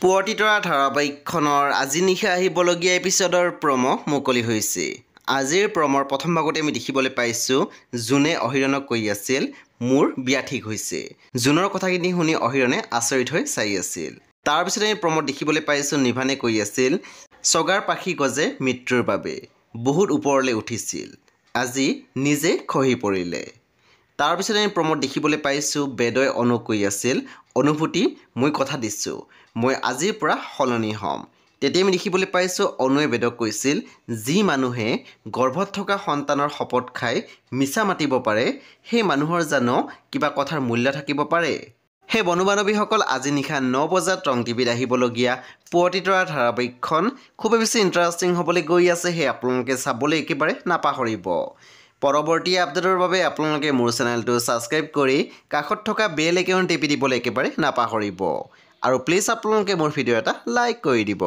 পুৱতিতৰা ধাৰাবাহিকখনৰ আজি নিশা আহিবলগীয়া এপিছডৰ প্ৰম' মুকলি হৈছে। আজিৰ প্ৰমৰ প্ৰথম ভাগতে আমি দেখিবলৈ পাইছোঁ জোনে অহিৰণক কৈ আছিল মোৰ বিয়া ঠিক হৈছে। জোনৰ কথাখিনি শুনি অহিৰণে আচৰিত হৈ চাই আছিল। তাৰপিছতে আমি প্ৰমত দেখিবলৈ পাইছোঁ নিভানে কৈ আছিল চগাৰ পাখি গজে মৃত্যুৰ বাবে বহুত ওপৰলৈ উঠিছিল আজি নিজে খহি পৰিলে। তাৰপিছতে আমি প্ৰমত দেখিবলৈ পাইছোঁ বেদই অনুক কৈ আছিল অনুভূতি মই কথা দিছোঁ মই আজিৰ পৰা সলনি হ'ম। তেতিয়া আমি দেখিবলৈ পাইছোঁ অনুৱে বেদক কৈছিল যি মানুহে গৰ্ভত থকা সন্তানৰ শপত খাই মিছা মাতিব পাৰে সেই মানুহৰ জানো কিবা কথাৰ মূল্য থাকিব পাৰে। সেই বন্ধু বান্ধৱীসকল আজি নিশা 9 বজাত ৰং টিভিত আহিবলগীয়া পুৱতিতৰা ধাৰাবাহিকখন খুবেই বেছি ইণ্টাৰেষ্টিং হ'বলৈ গৈ আছে। সেই আপোনালোকে চাবলৈ একেবাৰে নাপাহৰিব। পৰৱৰ্তী আপডেটৰ বাবে আপোনালোকে মোৰ চেনেলটো ছাবস্ক্ৰাইব কৰি কাষত থকা বেল আইকন টিপি দিবলৈ একেবাৰে নাপাহৰিব আৰু প্লিজ আপোনালোকে মোৰ ভিডিঅ' এটা লাইক কৰি দিব।